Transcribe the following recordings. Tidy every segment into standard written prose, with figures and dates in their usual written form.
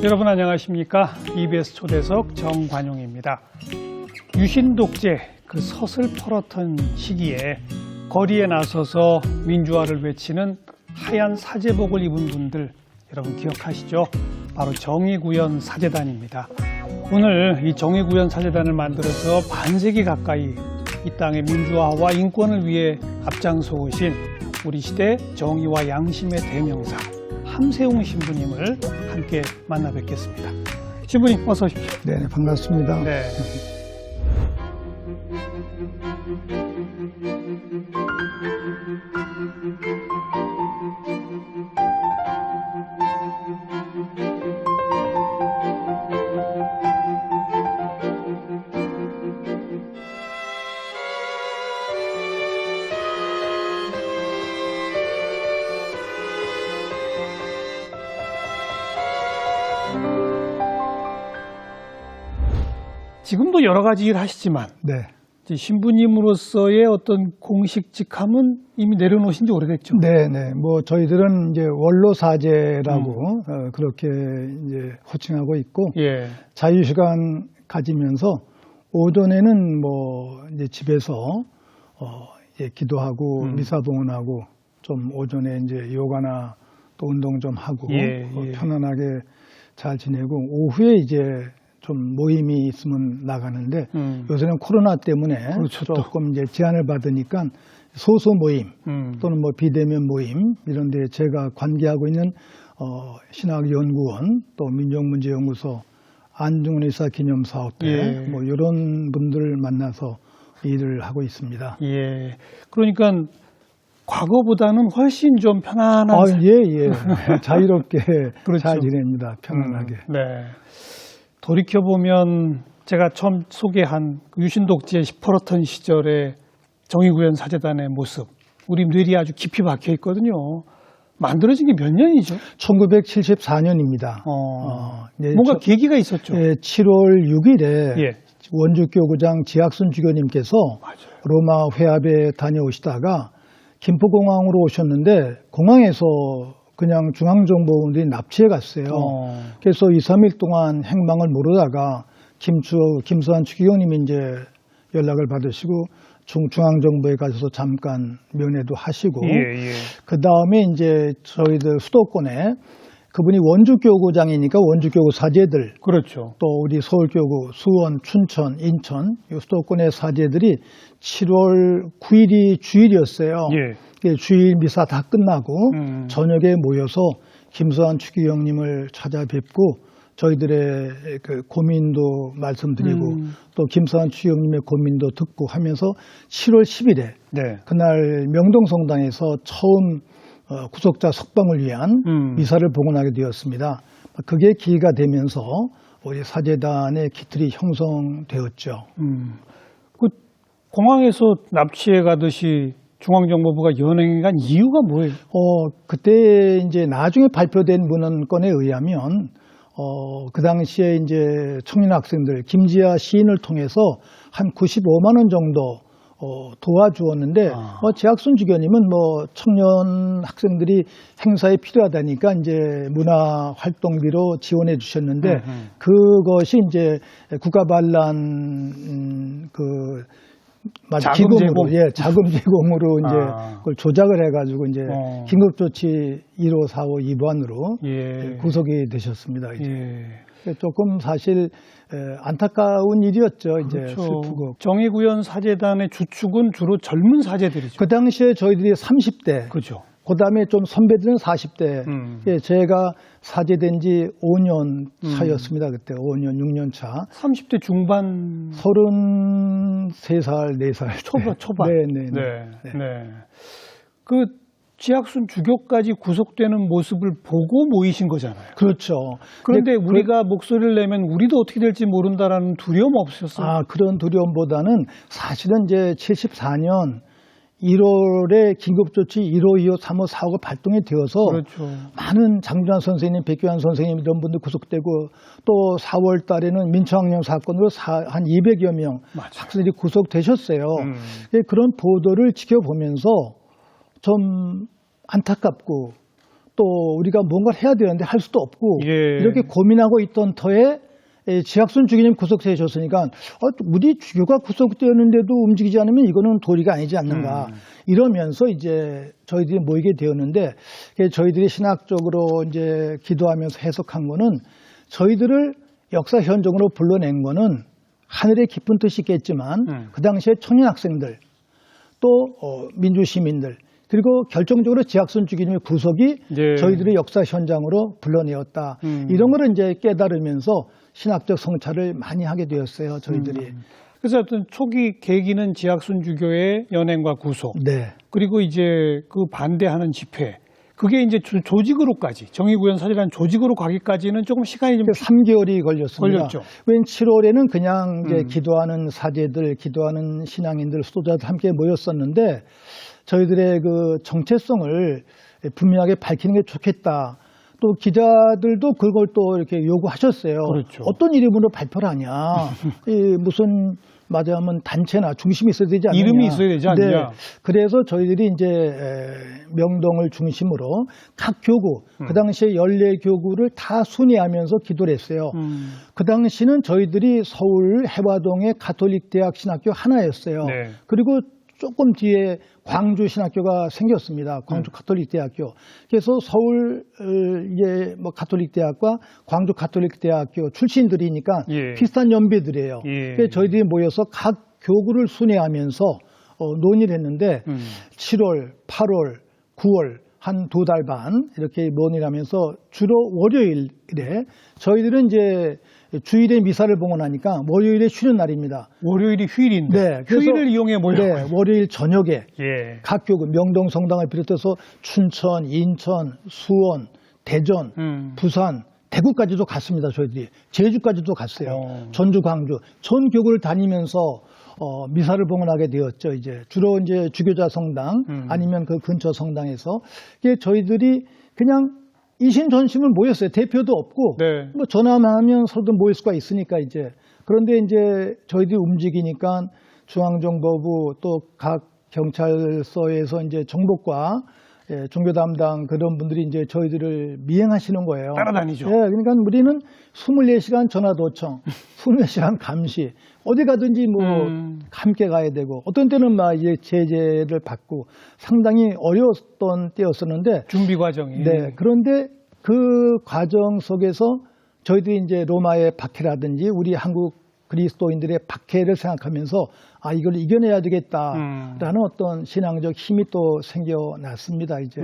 여러분 안녕하십니까? EBS 초대석 정관용입니다. 유신독재 그 섯을 털었던 시기에 거리에 나서서 민주화를 외치는 하얀 사제복을 입은 분들 여러분 기억하시죠? 바로 정의구현 사제단입니다. 오늘 이 정의구현 사제단을 만들어서 반세기 가까이 이 땅의 민주화와 인권을 위해 앞장서 오신 우리 시대 정의와 양심의 대명사 함세웅 신부님을 함께 만나 뵙겠습니다. 신부님 어서 오십시오. 네, 반갑습니다. 네. 지금도 여러 가지 일 하시지만 네, 신부님으로서의 어떤 공식 직함은 이미 내려놓으신 지 오래됐죠? 네, 네. 뭐 저희들은 이제 원로 사제라고 그렇게 이제 호칭하고 있고 예. 자유 시간 가지면서 오전에는 뭐 이제 집에서 이제 기도하고 미사 봉헌하고 좀 오전에 이제 요가나 또 운동 좀 하고 예. 편안하게 잘 지내고 오후에 이제 좀 모임이 있으면 나가는데 요새는 코로나 때문에 그렇죠, 조금 이제 제한을 받으니까 소수 모임 또는 뭐 비대면 모임 이런 데 제가 관계하고 있는 신학연구원 또 민족문제연구소 안중근 의사 기념사업회 예. 뭐 이런 분들 만나서 일을 하고 있습니다. 예. 그러니까 과거보다는 훨씬 좀 편안한 예. 자유롭게 그렇죠. 잘 지냅니다. 편안하게. 네. 돌이켜보면 제가 처음 소개한 유신독재 시퍼렇던 시절의 정의구현 사제단의 모습 우리 뇌리에 아주 깊이 박혀 있거든요. 만들어진 게 몇 년이죠? 1974년입니다. 뭔가 계기가 있었죠? 7월 6일에 예. 원주교구장 지학순 주교님께서 맞아요. 로마 회합에 다녀오시다가 김포공항으로 오셨는데 공항에서 그냥 중앙정보원들이 납치해 갔어요. 그래서 2, 3일 동안 행방을 모르다가 김수환 추기경님이 이제 연락을 받으시고 중앙정보에 가셔서 잠깐 면회도 하시고 예. 그 다음에 이제 저희들 수도권에 그분이 원주교구장이니까 원주교구 사제들 그렇죠. 또 우리 서울교구 수원, 춘천, 인천 이 수도권의 사제들이 7월 9일이 주일이었어요. 예. 주일 미사 다 끝나고 저녁에 모여서 김수환 추기경님을 찾아뵙고 저희들의 그 고민도 말씀드리고 또 김수환 추기경님의 고민도 듣고 하면서 7월 10일에 네. 그날 명동성당에서 처음 구속자 석방을 위한 미사를 봉헌하게 되었습니다. 그게 기회가 되면서 우리 사제단의 기틀이 형성되었죠. 그 공항에서 납치해 가듯이 중앙정보부가 연행해 간 이유가 뭐예요? 그때 이제 나중에 발표된 문건에 의하면 그 당시에 이제 청년 학생들 김지아 시인을 통해서 한 95만 원 정도 도와주었는데 지학순 주교님은 뭐 청년 학생들이 행사에 필요하다니까 이제 문화 활동비로 지원해 주셨는데 그것이 이제 국가 반란 자금 제공. 자금 제공으로 이제 그걸 조작을 해가지고 이제 긴급조치 1호, 4호, 2번으로 구속이 되셨습니다. 이제. 조금 사실 안타까운 일이었죠. 이제 그렇죠. 슬프고. 정의구현 사제단의 주축은 주로 젊은 사제들이죠. 그 당시에 저희들이 30대. 그죠. 그 다음에 좀 선배들은 40대. 제가 사제된 지 5년 차였습니다. 그때 5년, 6년 차. 30대 중반. 33살, 4살. 초반. 네. 그 지학순 주교까지 구속되는 모습을 보고 모이신 거잖아요. 그렇죠. 그런데 우리가 목소리를 내면 우리도 어떻게 될지 모른다라는 두려움 없으셨어요? 그런 두려움보다는 사실은 이제 74년 1월에 긴급조치 1호, 2호, 3호, 4호가 발동이 되어서 그렇죠. 많은 장준환 선생님, 백교환 선생님 이런 분들 구속되고 또 4월 달에는 민청학령 사건으로 한 200여 명 맞아요. 학생들이 구속되셨어요. 그런 보도를 지켜보면서 좀 안타깝고 또 우리가 뭔가를 해야 되는데 할 수도 없고 예. 이렇게 고민하고 있던 터에 지학순 주기님 구속되셨으니까 우리 주교가 구속되었는데도 움직이지 않으면 이거는 도리가 아니지 않는가 이러면서 이제 저희들이 모이게 되었는데 저희들이 신학적으로 이제 기도하면서 해석한 거는 저희들을 역사 현장으로 불러낸 거는 하늘의 깊은 뜻이 있겠지만 그 당시에 청년 학생들 또 민주 시민들 그리고 결정적으로 지학순 주기님의 구속이 네. 저희들의 역사 현장으로 불러내었다. 이런 거를 이제 깨달으면서 신학적 성찰을 많이 하게 되었어요, 저희들이. 그래서 어떤 초기 계기는 지학순 주교의 연행과 구속. 네. 그리고 이제 그 반대하는 집회. 그게 이제 조직으로까지, 정의구현사라는 조직으로 가기까지는 조금 시간이 좀 3개월이 걸렸습니다. 걸렸죠. 왜냐면 7월에는 그냥 이제 기도하는 사제들, 기도하는 신앙인들, 수도자들 함께 모였었는데 저희들의 그 정체성을 분명하게 밝히는 게 좋겠다. 또 기자들도 그걸 또 이렇게 요구하셨어요. 그렇죠. 어떤 이름으로 발표를 하냐. 무슨 맞아하면 단체나 중심이 있어야 되지 않느냐. 이름이 있어야 되지 않느냐. 네. 그래서 저희들이 이제 명동을 중심으로 각 교구, 그 당시에 14교구를 다 순회하면서 기도를 했어요. 그 당시는 저희들이 서울 해화동의 가톨릭 대학 신학교 하나였어요. 네. 그리고 조금 뒤에 광주 신학교가 생겼습니다. 광주 가톨릭 대학교. 그래서 서울 이제 뭐 가톨릭 대학과 광주 가톨릭 대학교 출신들이니까 예. 비슷한 연배들이에요. 예. 그래서 저희들이 모여서 각 교구를 순회하면서 논의를 했는데 7월, 8월, 9월 한 2달 반 이렇게 논의를 하면서 주로 월요일에 저희들은 이제 주일에 미사를 보고 나니까 월요일에 쉬는 날입니다. 월요일이 휴일인데 네, 그래서- 휴일을 이용해 모여. 네, 월요일 저녁에 예. 각 교구 명동 성당을 비롯해서 춘천, 인천, 수원, 대전, 부산, 대구까지도 갔습니다. 저희들이 제주까지도 갔어요. 전주, 광주 전 교구를 다니면서 미사를 봉헌하게 되었죠. 이제 주로 이제 주교자 성당 아니면 그 근처 성당에서 이게 저희들이 그냥 이신전심을 모였어요. 대표도 없고 네. 뭐 전화만 하면 서로들 모일 수가 있으니까 이제 그런데 이제 저희들이 움직이니까 중앙정보부 또 각 경찰서에서 이제 정보과 종교 담당 그런 분들이 이제 저희들을 미행하시는 거예요. 따라다니죠. 예, 그러니까 우리는 24시간 전화 도청, 24시간 감시, 어디 가든지 뭐 함께 가야 되고 어떤 때는 막 이제 제재를 받고 상당히 어려웠던 때였었는데 준비 과정이. 네, 그런데 그 과정 속에서 저희들이 이제 로마의 박해라든지 우리 한국 그리스도인들의 박해를 생각하면서 이걸 이겨내야 되겠다라는 어떤 신앙적 힘이 또 생겨났습니다. 이제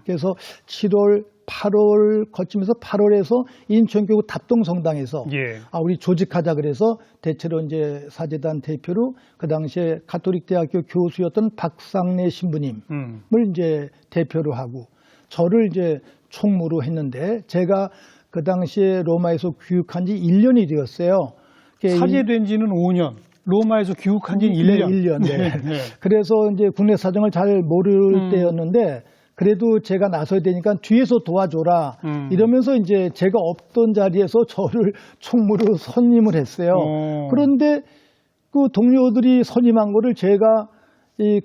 그래서 7월, 8월 거치면서 8월에서 인천교구 답동성당에서 예. 우리 조직하자 그래서 대체로 이제 사제단 대표로 그 당시에 가톨릭대학교 교수였던 박상래 신부님을 이제 대표로 하고 저를 이제 총무로 했는데 제가 그 당시에 로마에서 교육한 지 1년이 되었어요. 사제된 지는 5년, 로마에서 귀국한 지는 1년. 1년. 네. 네. 그래서 이제 국내 사정을 잘 모를 때였는데 그래도 제가 나서야 되니까 뒤에서 도와줘라 이러면서 이제 제가 없던 자리에서 저를 총무로 선임을 했어요. 그런데 그 동료들이 선임한 거를 제가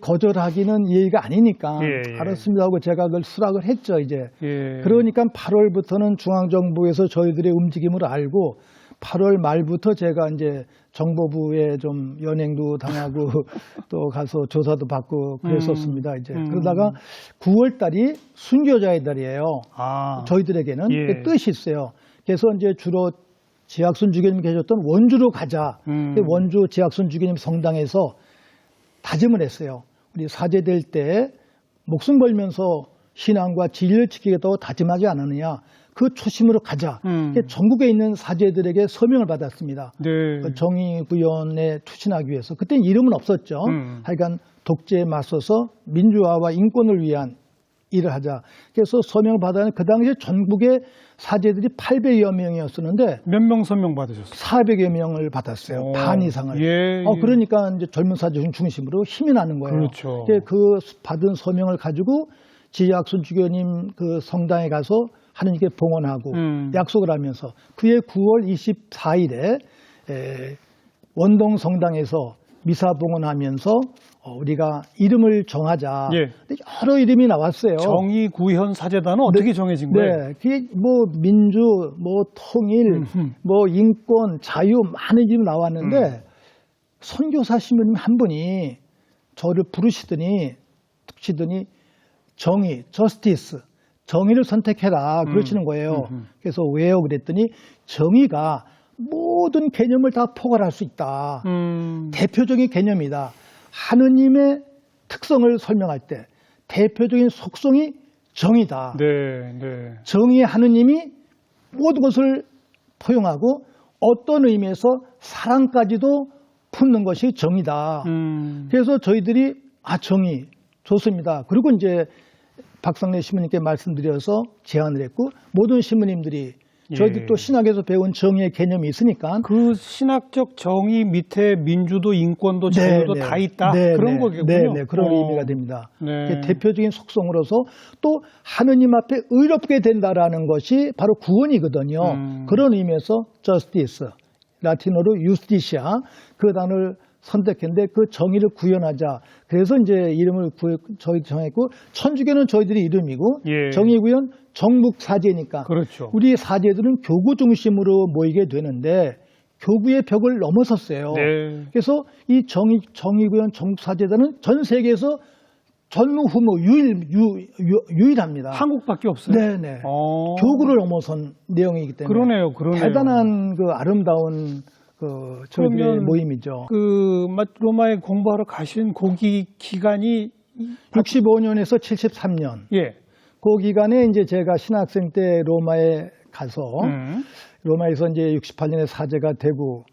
거절하기는 예의가 아니니까 예. 알았습니다 하고 제가 그걸 수락을 했죠. 이제 예. 그러니까 8월부터는 중앙정부에서 저희들의 움직임을 알고 8월 말부터 제가 이제 정보부에 좀 연행도 당하고 또 가서 조사도 받고 그랬었습니다. 이제 그러다가 9월 달이 순교자의 달이에요. 저희들에게는 예. 그 뜻이 있어요. 그래서 이제 주로 지학순 주교님 계셨던 원주로 가자. 원주 지학순 주교님 성당에서 다짐을 했어요. 우리 사제될 때 목숨 걸면서 신앙과 진리를 지키겠다고 다짐하지 않았느냐. 그 초심으로 가자. 전국에 있는 사제들에게 서명을 받았습니다. 네. 정의구현에 투신하기 위해서. 그때는 이름은 없었죠. 하여간 독재에 맞서서 민주화와 인권을 위한 일을 하자. 그래서 서명을 받았는데 그 당시에 전국의 사제들이 800여 명이었었는데 몇 명 서명 받으셨어요? 400여 명을 받았어요. 반 이상을. 예, 예. 그러니까 이제 젊은 사제 중심으로 힘이 나는 거예요. 그렇죠. 이제 그 받은 서명을 가지고 지약순 주교님 그 성당에 가서 하느님께 봉헌하고 약속을 하면서 그해 9월 24일에 원동 성당에서 미사 봉헌하면서 우리가 이름을 정하자. 예. 여러 이름이 나왔어요. 정의 구현 사제단은 어떻게 정해진 거예요? 네, 그게 뭐 민주, 뭐 통일, 뭐 인권, 자유 많은 이름이 나왔는데 선교사 신부님 한 분이 저를 부르시더니 정의, 저스티스, 정의를 선택해라 그러시는 거예요. 그래서 왜요? 그랬더니 정의가 모든 개념을 다 포괄할 수 있다. 대표적인 개념이다. 하느님의 특성을 설명할 때 대표적인 속성이 정의다. 네, 네. 정의의 하느님이 모든 것을 포용하고 어떤 의미에서 사랑까지도 품는 것이 정의다. 그래서 저희들이 정의 좋습니다. 그리고 이제 박상래 신부님께 말씀드려서 제안을 했고 모든 신부님들이 저희들 또 신학에서 배운 정의의 개념이 있으니까 그 신학적 정의 밑에 민주도 인권도 자유도 다 있다 그런 거겠군요. 네, 그런 의미가 됩니다. 네. 대표적인 속성으로서 또 하느님 앞에 의롭게 된다라는 것이 바로 구원이거든요. 그런 의미에서 justice, 라틴어로 justitia 그 단어를 선택했는데 그 정의를 구현하자. 그래서 이제 이름을 저희 정했고 천주교는 저희들이 이름이고 정의 구현 정묵 사제니까 그렇죠. 우리 사제들은 교구 중심으로 모이게 되는데 교구의 벽을 넘어섰어요. 네. 그래서 이 정의 구현 정묵 사제단은 전 세계에서 전무후무 유일합니다. 한국밖에 없어요. 네네. 교구를 넘어선 내용이기 때문에 그러네요. 대단한 그 아름다운 그 저희들의 모임이죠. 그 로마에 공부하러 가신 고기 기간이 65년에서 73년. 예. 그 기간에 이제 제가 신학생 때 로마에 가서 로마에서 이제 68년에 사제가 되고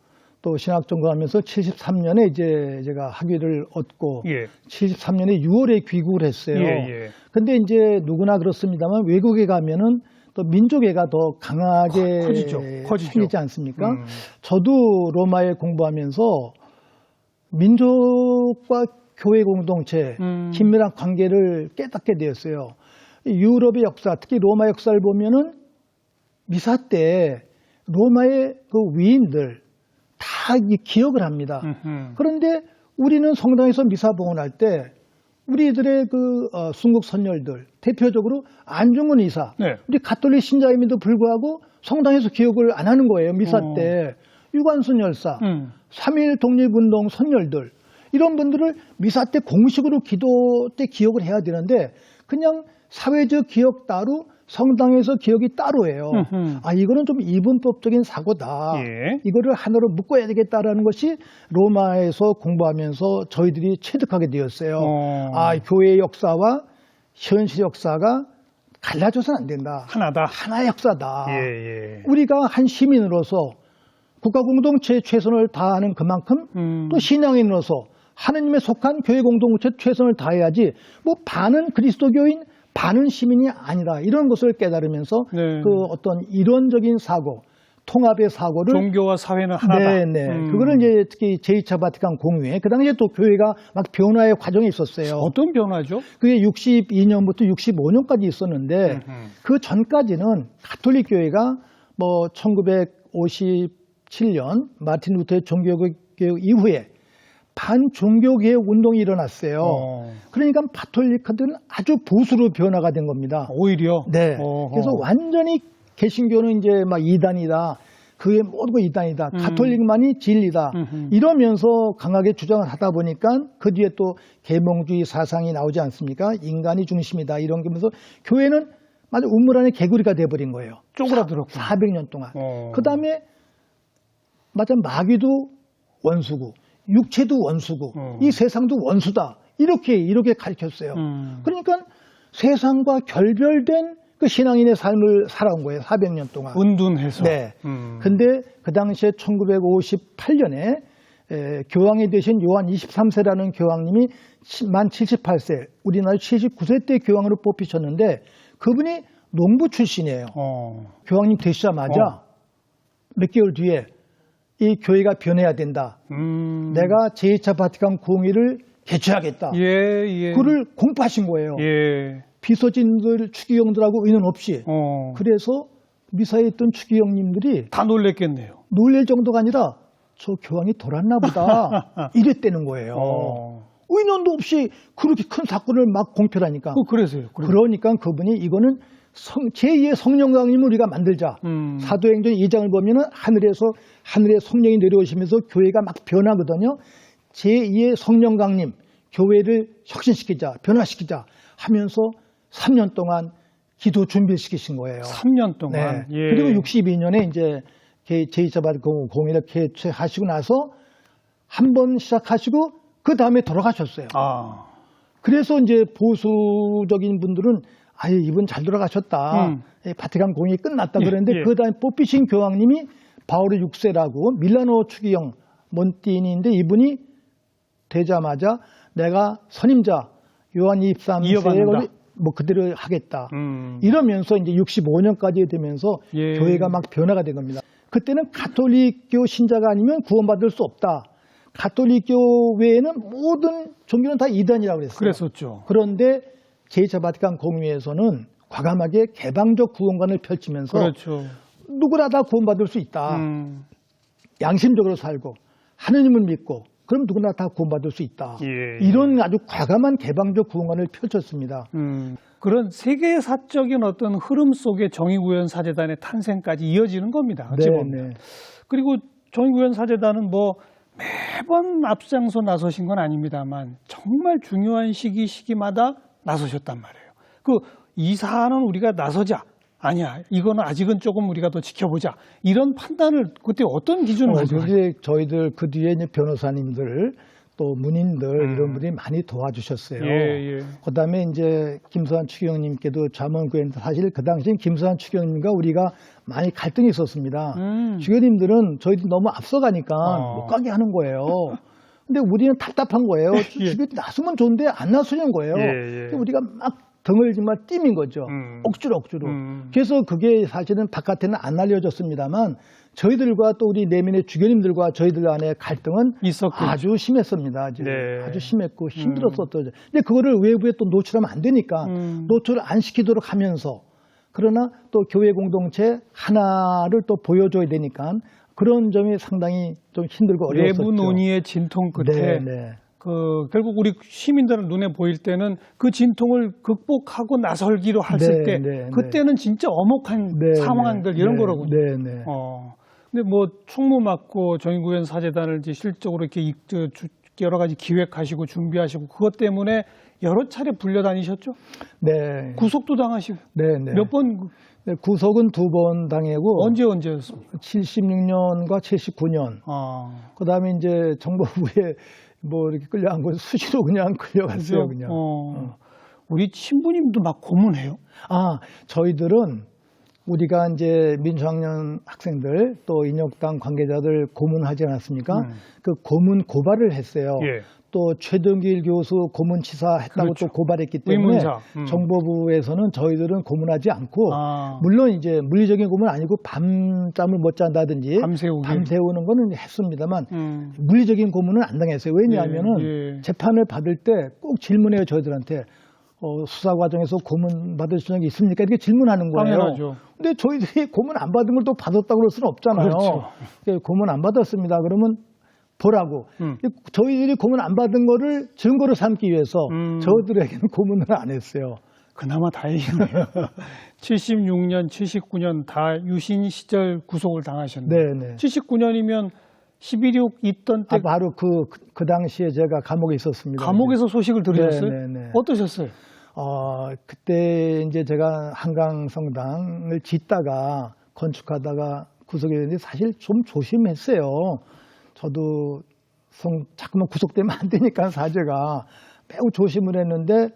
또 신학 전공하면서 73년에 이제 제가 학위를 얻고 73년에 6월에 귀국을 했어요. 근데 이제 누구나 그렇습니다만 외국에 가면은 또 민족애가 더 강하게 생기지 않습니까? 저도 로마에 공부하면서 민족과 교회 공동체 긴밀한 관계를 깨닫게 되었어요. 유럽의 역사, 특히 로마 역사를 보면은 미사 때 로마의 그 위인들 다 기억을 합니다. 그런데 우리는 성당에서 미사 봉헌할 때 우리들의 그 순국 선열들 대표적으로 안중근 이사 우리 가톨릭 신자임에도 불구하고 성당에서 기억을 안 하는 거예요. 미사 때 유관순 열사 3.1 독립운동 선열들 이런 분들을 미사 때 공식으로 기도 때 기억을 해야 되는데 그냥 사회적 기억 따로 성당에서 기억이 따로예요. 이거는 좀 이분법적인 사고다. 이거를 하나로 묶어야 되겠다라는 것이 로마에서 공부하면서 저희들이 체득하게 되었어요. 교회의 역사와 현실 역사가 갈라져서는 안 된다. 하나다. 하나의 역사다. 우리가 한 시민으로서 국가 공동체에 최선을 다하는 그만큼 또 신앙인으로서 하느님에 속한 교회 공동체에 최선을 다해야지 뭐 반은 그리스도교인 반은 시민이 아니다. 이런 것을 깨달으면서 그 어떤 이론적인 사고, 통합의 사고를 종교와 사회는 하나다. 그거를 이제 특히 제2차 바티칸 공유에 그 당시에 또 교회가 막 변화의 과정이 있었어요. 어떤 변화죠? 그게 62년부터 65년까지 있었는데 그 전까지는 가톨릭 교회가 뭐 1957년 마틴 루터의 종교개혁 이후에 반종교개혁 운동이 일어났어요. 그러니까 가톨릭들은 아주 보수로 변화가 된 겁니다. 오히려? 네. 그래서 완전히 개신교는 이제 막 이단이다. 그게 모든 거 이단이다. 가톨릭만이 진리다. 이러면서 강하게 주장을 하다 보니까 그 뒤에 또 계몽주의 사상이 나오지 않습니까? 인간이 중심이다. 이런 게 면서 교회는 아주 우물 안에 개구리가 돼버린 거예요. 쪼그라들었고 400년 동안. 그 다음에 마귀도 원수고 육체도 원수고 이 세상도 원수다. 이렇게 가르쳤어요. 그러니까 세상과 결별된 그 신앙인의 삶을 살아온 거예요. 400년 동안. 은둔해서. 네. 근데 그 당시에 1958년에 교황이 되신 요한 23세라는 교황님이 만 78세, 우리나라 79세 때 교황으로 뽑히셨는데 그분이 농부 출신이에요. 교황님 되시자마자 몇 개월 뒤에 이 교회가 변해야 된다. 내가 제2차 바티칸 공의를 개최하겠다. 그를 공포하신 거예요. 비서진들, 추기경들하고 의논 없이. 그래서 미사에 있던 추기경님들이 다 놀랬겠네요. 놀랄 정도가 아니라 저 교황이 돌았나 보다 이랬다는 거예요. 의논도 없이 그렇게 큰 사건을 막 공표하니까. 그래서요. 그러니까 그분이 이거는 제2의 성령 강림을 우리가 만들자. 사도행전 2장을 보면은 하늘에 성령이 내려오시면서 교회가 막 변하거든요. 제2의 성령 강림, 교회를 혁신시키자, 변화시키자 하면서 3년 동안 기도 준비를 시키신 거예요. 3년 동안. 그리고 62년에 이제 제2차 바티칸 공의를 개최하시고 나서 한 번 시작하시고 그 다음에 돌아가셨어요. 그래서 이제 보수적인 분들은 아예 이분 잘 돌아가셨다. 바티칸 공의 끝났다 그랬는데 그 다음에 뽑히신 교황님이 바오르 6세라고 밀라노 추기경 몬티니인데 이분이 되자마자 내가 선임자 요한 23세에 뭐 그대로 하겠다. 이러면서 이제 65년까지 되면서 교회가 막 변화가 된 겁니다. 그때는 가톨릭교 신자가 아니면 구원받을 수 없다. 가톨릭교 외에는 모든 종교는 다 이단이라고 그랬어요. 그랬었죠. 그런데 제2차 바티칸 공의회에서는 과감하게 개방적 구원관을 펼치면서 누구나 다 구원받을 수 있다. 양심적으로 살고 하느님을 믿고 그럼 누구나 다 구원받을 수 있다. 이런 아주 과감한 개방적 구원관을 펼쳤습니다. 그런 세계사적인 어떤 흐름 속에 정의구현사재단의 탄생까지 이어지는 겁니다. 어찌 보면. 그리고 정의구현사재단은 뭐 매번 앞장서 나서신 건 아닙니다만 정말 중요한 시기마다 나서셨단 말이에요. 이 사안은 우리가 나서자. 아니야. 이거는 아직은 조금 우리가 더 지켜보자. 이런 판단을 그때 어떤 기준으로 가지고 저희들 그 뒤에 이제 변호사님들 또 문인들 이런 분들이 많이 도와주셨어요. 그다음에 이제 김수환 추기경님께도 자문 구했는데 사실 그 당시엔 김수환 추기경님과 우리가 많이 갈등이 있었습니다. 추기경님들은 저희들이 너무 앞서가니까 못 가게 하는 거예요. 근데 우리는 답답한 거예요. 주변이 나서면 좋은데 안 나서는 거예요. 우리가 막 등을 정말 띠민 거죠. 억지로. 그래서 그게 사실은 바깥에는 안 알려졌습니다만 저희들과 또 우리 내면의 주교님들과 저희들 간의 갈등은 아주 심했습니다. 아주 심했고 힘들었었죠. 근데 그거를 외부에 또 노출하면 안 되니까 노출을 안 시키도록 하면서 그러나 또 교회 공동체 하나를 또 보여줘야 되니까 그런 점이 상당히 좀 힘들고 어려웠었죠. 내부 논의의 진통 끝에 결국 우리 시민들은 눈에 보일 때는 그 진통을 극복하고 나설기로 했을 때 그때는 진짜 엄혹한 상황들 이런 거라군요. 근데 뭐 총무 맡고 정의구현사재단을 이제 실적으로 이렇게 여러 가지 기획하시고 준비하시고 그것 때문에 여러 차례 불려다니셨죠? 구속도 당하시고. 몇 번? 구속은 2번 당하고. 언제였습니까? 76년과 79년. 그다음에 이제 정보부에 뭐 이렇게 끌려간 거 수시로 그냥 끌려갔어요. 그냥. 우리 신부님도 막 고문해요? 저희들은 우리가 이제 민주학년 학생들 또 인혁당 관계자들 고문하지 않았습니까? 그 고문 고발을 했어요. 또 최동길 교수 고문치사 했다고 또 고발했기 때문에 정보부에서는 저희들은 고문하지 않고 물론 이제 물리적인 고문은 아니고 밤잠을 못 잔다든지 밤새우는 거는 했습니다만 물리적인 고문은 안 당했어요. 왜냐하면은 재판을 받을 때 꼭 질문해요. 저희들한테 수사 과정에서 고문 받으신 적이 있습니까? 이렇게 질문하는 거예요. 당연하죠. 근데 저희들이 고문 안 받은 걸 또 받았다고 그럴 수는 없잖아요. 고문 안 받았습니다. 그러면 보라고. 저희들이 고문 안 받은 거를 증거로 삼기 위해서 저들에게는 고문을 안 했어요. 그나마 다행이네요. 76년, 79년 다 유신 시절 구속을 당하셨네요. 79년이면 11.6 있던 때. 바로 그 당시에 제가 감옥에 있었습니다. 감옥에서 소식을 들으셨어요? 어떠셨어요? 그때 이제 제가 한강성당을 짓다가 건축하다가 구속이 됐는데 사실 좀 조심했어요. 저도 자꾸만 구속되면 안 되니까 사제가 매우 조심을 했는데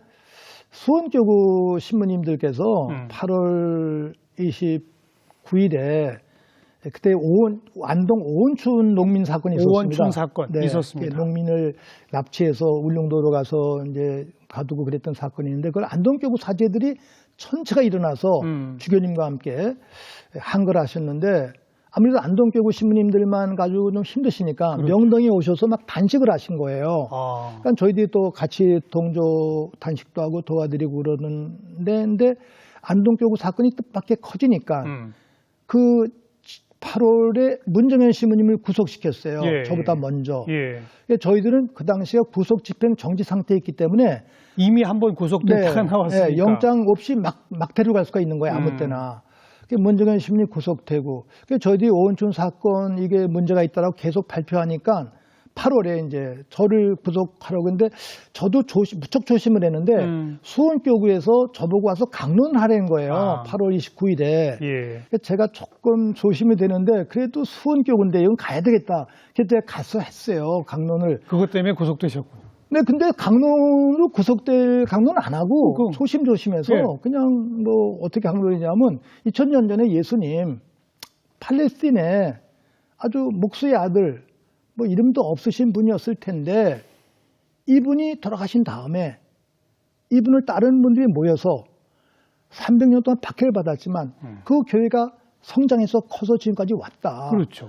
수원교구 신부님들께서 8월 29일에 그때 안동 오원춘 농민 사건이 있었습니다. 오원춘 사건 있었습니다. 농민을 납치해서 울릉도로 가서 이제 가두고 그랬던 사건이 있는데 그걸 안동교구 사제들이 전체가 일어나서 주교님과 함께 한글하셨는데 아무래도 안동교구 신부님들만 가지고 좀 힘드시니까 그렇죠. 명동에 오셔서 막 단식을 하신 거예요. 아. 그러니까 저희들이 또 같이 동조 단식도 하고 도와드리고 그러는데 근데 안동교구 사건이 뜻밖의 커지니까 그 8월에 문정현 신부님을 구속시켰어요. 예, 저보다 먼저. 예. 저희들은 그 당시에 구속 집행 정지 상태였기 때문에 이미 한번 구속됐다가 나왔으니까. 네, 영장 없이 막대로 갈 수가 있는 거예요. 아무 때나. 문정현 신부님이 구속되고 저희들이 오원춘 사건 이게 문제가 있다라고 계속 발표하니까 8월에 이제 저를 구속하라고 했는데 저도 무척 조심을 했는데 수원교구에서 저보고 와서 강론을 하라는 거예요. 8월 29일에. 예. 제가 조금 조심이 되는데 그래도 수원교구인데 이건 가야 되겠다. 그래서 제가 가서 했어요. 강론을. 그것 때문에 구속되셨군요. 네, 근데 강론으로 구속될 강론은 안 하고 조심조심해서 예. 그냥 뭐 어떻게 강론이냐면 2000년 전에 예수님 팔레스틴에 아주 목수의 아들 뭐 이름도 없으신 분이었을 텐데 이분이 돌아가신 다음에 이분을 다른 분들이 모여서 300년 동안 박해를 받았지만 그 교회가 성장해서 커서 지금까지 왔다. 그렇죠.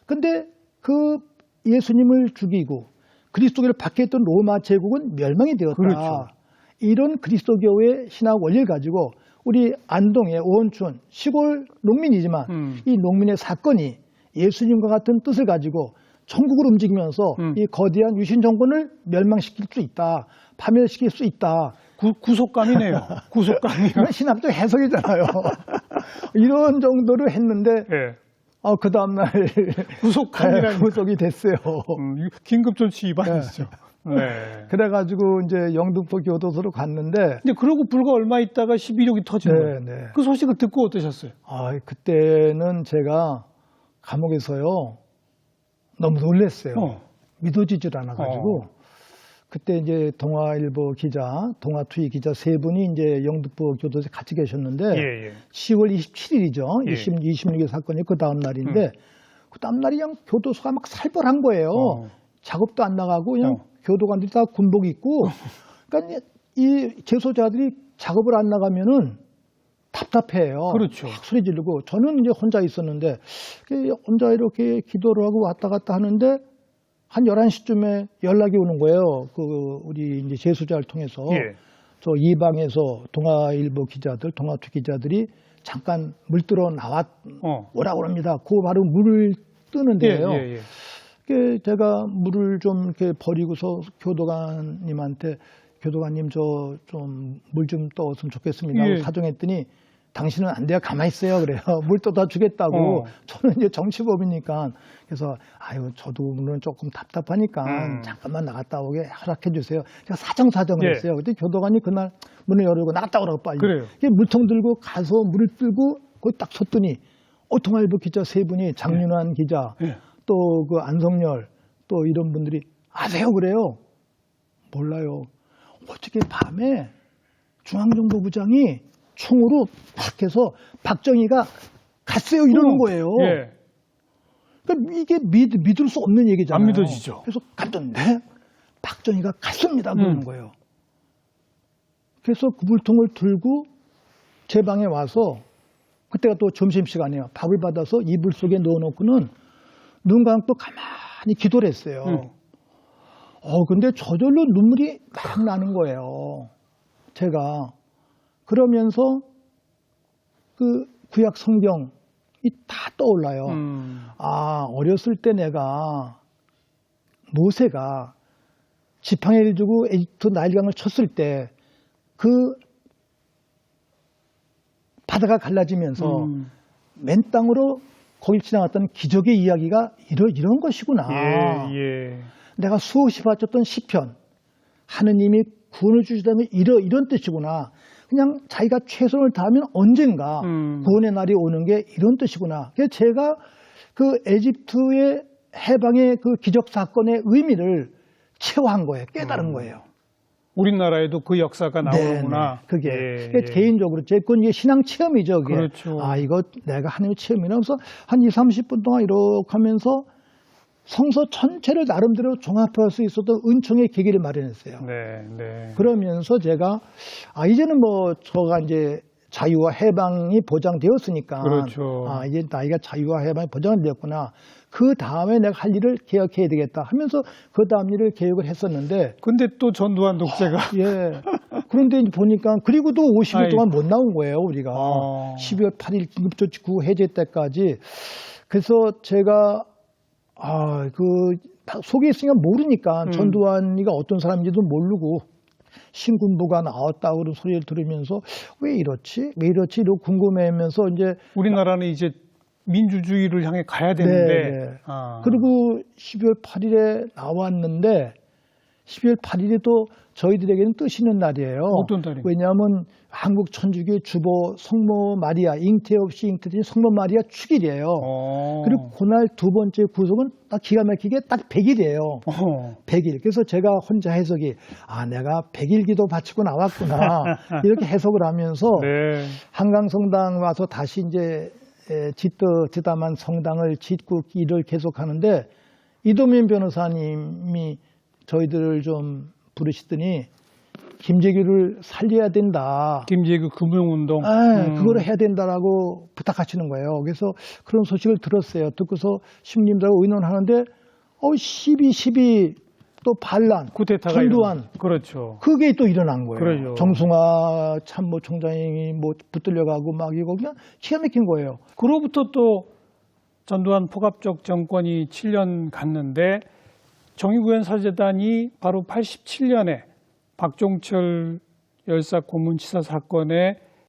근데 그 예수님을 죽이고 그리스도교를 박해했던 로마 제국은 멸망이 되었다. 그렇죠. 이런 그리스도교의 신학 원리를 가지고 우리 안동의 오원춘 시골 농민이지만 이 농민의 사건이 예수님과 같은 뜻을 가지고 전국을 움직이면서 이 거대한 유신 정권을 멸망시킬 수 있다. 파멸시킬 수 있다. 구속감이네요. 구속감이. 이건 신학적 해석이잖아요. 이런 정도로 했는데 예. 그 다음날 구속감이라니. 구속이 됐어요. 긴급조치 위반이죠. 네. 그래가지고 이제 영등포 교도소로 갔는데. 근데 그러고 불과 얼마 있다가 12.6이 터진 네, 거예요. 네. 그 소식을 듣고 어떠셨어요? 그때는 제가 감옥에서요 너무 놀랐어요. 믿어지질 않아가지고. 그때 이제 동아일보 기자, 동아투이 기자 세 분이 이제 영등포 교도소에 같이 계셨는데 예. 10월 27일이죠. 예. 26일 사건이 그 다음 날인데 그 다음 날이 그냥 교도소가 막 살벌한 거예요. 작업도 안 나가고 그냥 교도관들이 다 군복 입고 그러니까 이 재소자들이 작업을 안 나가면은 답답해요. 그렇죠. 막 소리 지르고 저는 이제 혼자 있었는데 혼자 이렇게 기도를 하고 왔다 갔다 하는데 한 11시쯤에 연락이 오는 거예요. 우리 이제 재소자를 통해서. 예. 저 이 방에서 동아일보 기자들, 동아투 기자들이 잠깐 물 뜨러 오라고 합니다. 그 바로 물을 뜨는데요. 예. 제가 물을 좀 이렇게 버리고서 교도관님한테 교도관님 저 좀 물 좀 떠왔으면 좋겠습니다. 예. 사정했더니 당신은 안 돼요. 가만히 있어요. 그래요. 물 떠다 주겠다고. 저는 이제 정치법이니까. 그래서 저도 물은 조금 답답하니까 잠깐만 나갔다 오게 허락해 주세요. 제가 사정을 했어요. 근데 교도관이 그날 문을 열고 나갔다 오라고 빨리. 그래요. 물통 들고 가서 물을 들고 거기 딱 섰더니 동아일보 기자 세 분이 장윤환 기자 또 그 안성열 또 이런 분들이 아세요? 그래요. 몰라요. 어떻게 밤에 중앙정보부장이 총으로 팍 해서 박정희가 갔어요 이러는 거예요. 예. 그러니까 이게 믿을 수 없는 얘기잖아요. 안 믿어지죠. 그래서 갔던데 박정희가 갔습니다 그러는 거예요. 그래서 그 물통을 들고 제 방에 와서 그때가 또 점심시간이에요. 밥을 받아서 이불 속에 넣어놓고는 눈 감고 가만히 기도를 했어요. 근데 저절로 눈물이 막 나는 거예요. 제가. 그러면서 그 구약 성경이 다 떠올라요. 어렸을 때 내가 모세가 지팡이를 주고 에집트 나일강을 쳤을 때 그 바다가 갈라지면서 맨 땅으로 거길 지나갔던 기적의 이야기가 이런 것이구나. 예. 내가 수없이 바쳤던 시편 하느님이 구원을 주시다면 이런 뜻이구나. 그냥 자기가 최선을 다하면 언젠가 구원의 날이 오는 게 이런 뜻이구나. 그래서 제가 그 에집트의 해방의 그 기적 사건의 의미를 체화한 거예요. 깨달은 거예요. 우리나라에도 그 역사가 나오는구나. 네, 그게 예, 그게 예. 개인적으로 제 건 이게 신앙 체험이죠. 그게. 그렇죠. 아 이거 내가 하나님의 체험이라 그래서 한 2, 30분 동안 이렇게 하면서 성서 전체를 나름대로 종합할 수 있었던 은총의 계기를 마련했어요. 네, 네. 그러면서 제가 이제는 뭐 저가 이제 자유와 해방이 보장되었으니까 그렇죠. 이제 나이가 자유와 해방이 보장되었구나. 그 다음에 내가 할 일을 개혁해야 되겠다 하면서 그 다음 일을 계획을 했었는데 근데 또 전두환 독재가 예. 그런데 이제 보니까 그리고 또 50일 아이고. 동안 못 나온 거예요, 우리가. 12월 8일 긴급조치구 해제 때까지. 그래서 제가 그 속에 있으니까 모르니까 전두환이가 어떤 사람인지도 모르고 신군부가 나왔다 그런 소리를 들으면서 왜 이렇지? 왜 이렇지? 이러고 궁금해하면서 이제 우리나라는 이제 민주주의를 향해 가야 되는데 네. 그리고 12월 8일에 나왔는데 12월 8일이 또 저희들에게는 뜻 있는 날이에요. 어떤 날이요? 왜냐하면 한국 천주교의 주보 성모 마리아, 잉태 없이 잉태된 성모 마리아 축일이에요. 그리고 그날 두 번째 구속은 딱 기가 막히게 딱 100일이에요. 100일. 그래서 제가 혼자 해석이 내가 100일 기도 바치고 나왔구나. 이렇게 해석을 하면서 네. 한강성당 와서 다시 이제 짓담한 성당을 짓고 일을 계속하는데 이도민 변호사님이 저희들을 좀 부르시더니 김재규를 살려야 된다. 김재규 금융운동. 그거를 해야 된다라고 부탁하시는 거예요. 그래서 그런 소식을 들었어요. 듣고서 신님들하고 의논하는데 12 또 반란, 쿠데타가 전두환. 그렇죠. 그게 또 일어난 거예요. 그러죠. 정승화 참모총장이 뭐 붙들려가고 막 이거 그냥 기가 막힌 거예요. 그로부터 또 전두환 포갑적 정권이 7년 갔는데 정의구현사재단이 바로 87년에 박종철 열사 고문치사 사건에